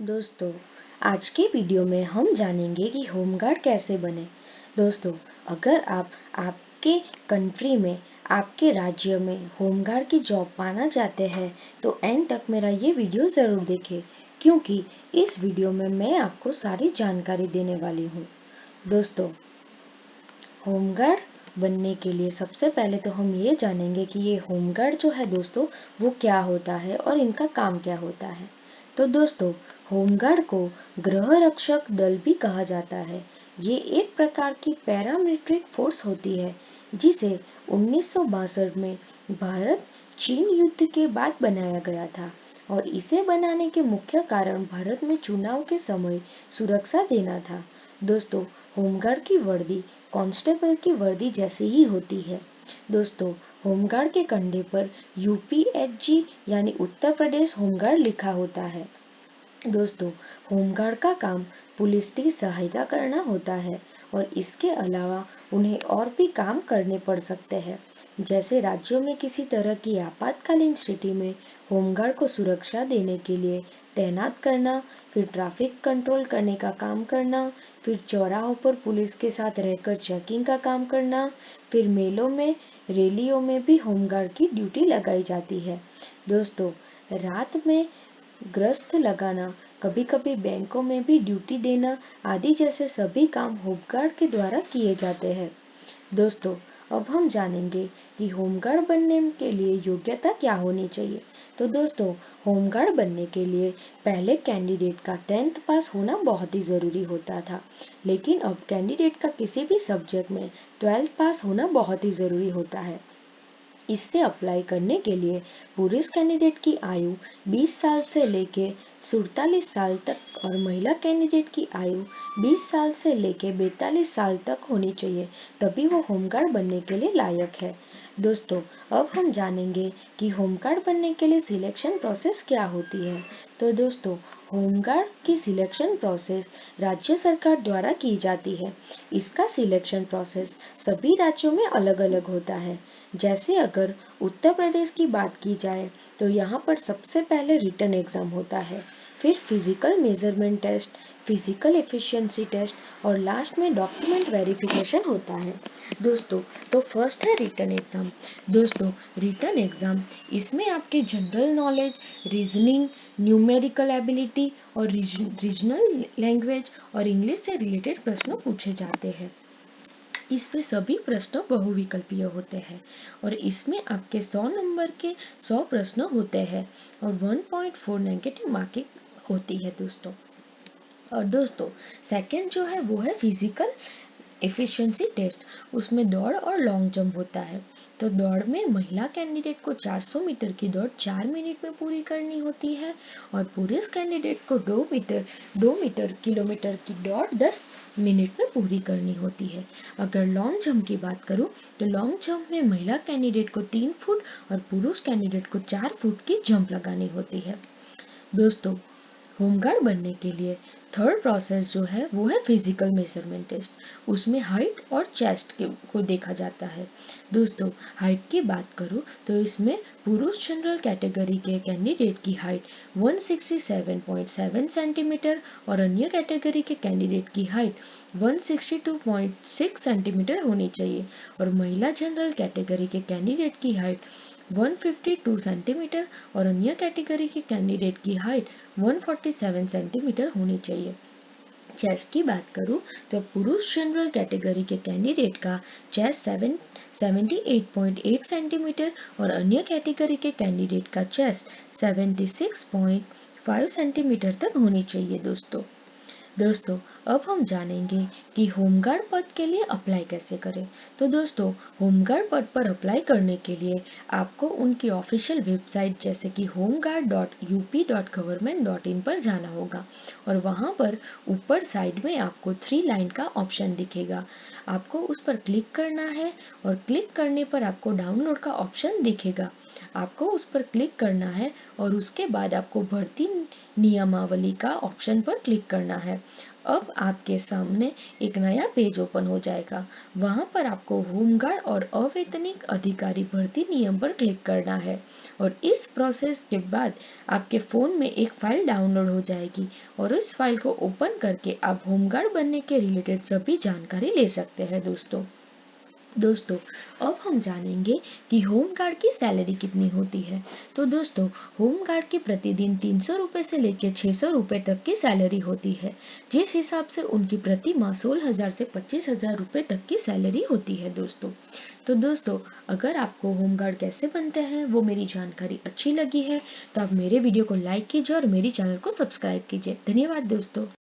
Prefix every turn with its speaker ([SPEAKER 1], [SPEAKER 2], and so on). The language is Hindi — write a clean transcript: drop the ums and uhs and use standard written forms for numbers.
[SPEAKER 1] दोस्तों, आज के वीडियो में हम जानेंगे कि होमगार्ड कैसे बने। दोस्तों, अगर आप आपके कंट्री में, आपके राज्य में होमगार्ड की जॉब पाना चाहते हैं तो एंड तक मेरा ये वीडियो ज़रूर देखें, क्योंकि इस वीडियो में मैं आपको सारी जानकारी देने वाली हूँ। दोस्तों, होमगार्ड बनने के लिए सबसे पहले तो हम ये जानेंगे कि ये होमगार्ड जो है दोस्तों, वो क्या होता है और इनका काम क्या होता है। तो दोस्तों, होमगार्ड को गृह रक्षक दल भी कहा जाता है। ये एक प्रकार की पैरामिलिट्री फोर्स होती है जिसे 1962 में भारत चीन युद्ध के बाद बनाया गया था, और इसे बनाने के मुख्य कारण भारत में चुनाव के समय सुरक्षा देना था। दोस्तों, होमगार्ड की वर्दी कांस्टेबल की वर्दी जैसी ही होती है। दोस्तों, होमगार्ड के कंधे पर यूपीएचजी यानी उत्तर प्रदेश होमगार्ड लिखा होता है। दोस्तों, होमगार्ड का काम पुलिस की सहायता करना होता है, और इसके अलावा उन्हें और भी काम करने पड़ सकते हैं, जैसे राज्यों में किसी तरह की आपातकालीन स्थिति में होमगार्ड को सुरक्षा देने के लिए तैनात करना, फिर ट्रैफिक कंट्रोल करने का काम करना, फिर चौराहों पर पुलिस के साथ रहकर चेकिंग का काम करना, फिर मेलों में, रैलियों में भी होमगार्ड की ड्यूटी लगाई जाती है। दोस्तों, रात में गश्त लगाना, कभी-कभी बैंकों में भी ड्यूटी देना आदि जैसे सभी काम होमगार्ड के द्वारा किए जाते हैं। दोस्तों, अब हम जानेंगे कि होमगार्ड बनने के लिए योग्यता क्या होनी चाहिए। तो दोस्तों, होमगार्ड बनने के लिए पहले कैंडिडेट का 10th पास होना बहुत ही ज़रूरी होता था, लेकिन अब कैंडिडेट का किसी भी सब्जेक्ट में 12th पास होना बहुत ही ज़रूरी होता है। इससे अप्लाई करने के लिए पुरुष कैंडिडेट की आयु 20 साल से लेके 47 साल तक और महिला कैंडिडेट की आयु 20 साल से लेके 42 साल तक होनी चाहिए, तभी वो होमगार्ड बनने के लिए लायक है। दोस्तों, अब हम जानेंगे कि होमगार्ड बनने के लिए सिलेक्शन प्रोसेस क्या होती है। तो दोस्तों, होमगार्ड की सिलेक्शन प्रोसेस राज्य सरकार द्वारा की जाती है। इसका सिलेक्शन प्रोसेस सभी राज्यों में अलग अलग होता है। जैसे अगर उत्तर प्रदेश की बात की जाए तो यहाँ पर सबसे पहले रिटन एग्जाम होता है, फिर physical measurement test, physical efficiency test और लास्ट में डॉक्यूमेंट वेरिफिकेशन होता है। दोस्तों, तो फर्स्ट है रिटन एग्जाम। दोस्तों, रिटन एग्जाम, इसमें आपके general knowledge, reasoning, numerical ability और रीजनल लैंग्वेज और इंग्लिश से रिलेटेड प्रश्न पूछे जाते हैं। इसमें सभी प्रश्न बहुविकल्पीय होते हैं, और इसमें आपके 100 नंबर के 100 प्रश्न होते हैं और 1.4 नेगेटिव मार्किंग होती है दोस्तों। और दोस्तों, सेकंड जो है वो है फिजिकल एफिशिएंसी टेस्ट। उसमें दौड़ और लॉन्ग जंप होता है। तो दौड़ में महिला कैंडिडेट को 400 मीटर की दौड़ 4 मिनट में पूरी करनी होती है, और पुरुष कैंडिडेट को 2 मीटर किलोमीटर की दौड़ 10 मिनट में पूरी करनी होती है। अगर लॉन्ग जंप की बात करूं तो लॉन्ग जंप में महिला कैंडिडेट को 3 फुट और पुरुष कैंडिडेट को 4 फुट की जंप लगानी होती है। दोस्तों, होमगार्ड बनने के लिए थर्ड प्रोसेस जो है वो है फिजिकल मेजरमेंट टेस्ट। उसमें हाइट और चेस्ट को देखा जाता है। दोस्तों, हाइट की बात करूँ तो इसमें पुरुष जनरल कैटेगरी के कैंडिडेट की हाइट 167.7 सेंटीमीटर और अन्य कैटेगरी के कैंडिडेट की हाइट 162.6 सेंटीमीटर होनी चाहिए, और महिला जनरल कैटेगरी के कैंडिडेट की हाइट 152 सेंटीमीटर और अन्य कैटेगरी के कैंडिडेट की हाइट 147 सेंटीमीटर होनी चाहिए। चेस्ट की बात करूं तो पुरुष जनरल कैटेगरी के कैंडिडेट का चेस्ट 78.8 सेंटीमीटर और अन्य कैटेगरी के कैंडिडेट का चेस्ट 76.5 सेंटीमीटर तक होनी चाहिए दोस्तों, अब हम जानेंगे कि होमगार्ड पद के लिए अप्लाई कैसे करें। तो दोस्तों, होमगार्ड पद पर अप्लाई करने के लिए आपको उनकी ऑफिशियल वेबसाइट जैसे कि homeguard.up.government.in पर जाना होगा, और वहां पर ऊपर साइड में आपको 3 लाइन का ऑप्शन दिखेगा। आपको उस पर क्लिक करना है, और क्लिक करने पर आपको डाउनलोड का ऑप्शन दिखेगा। आपको उस पर क्लिक करना है और उसके बाद आपको भर्ती नियमावली का ऑप्शन पर क्लिक करना है। अब आपके सामने एक नया पेज ओपन हो जाएगा। वहां पर आपको होमगार्ड और अवैतनिक अधिकारी भर्ती नियम पर क्लिक करना है और इस प्रोसेस के बाद आपके फ़ोन में एक फ़ाइल डाउनलोड हो जाएगी और इस फाइल को ओपन करके आप होमगार्ड बनने के रिलेटेड सभी जानकारी ले सकते हैं दोस्तों अब हम जानेंगे कि होमगार्ड की सैलरी कितनी होती है। तो दोस्तों होमगार्ड की प्रतिदिन 300 रुपये से लेकर 600 रुपये तक की सैलरी होती है, जिस हिसाब से उनकी प्रति माह 16,000 से 25,000 रुपये तक की सैलरी होती है दोस्तों अगर आपको होमगार्ड कैसे बनते हैं वो मेरी जानकारी अच्छी लगी है तो आप मेरे वीडियो को लाइक कीजिए और मेरी चैनल को सब्सक्राइब कीजिए। धन्यवाद दोस्तों।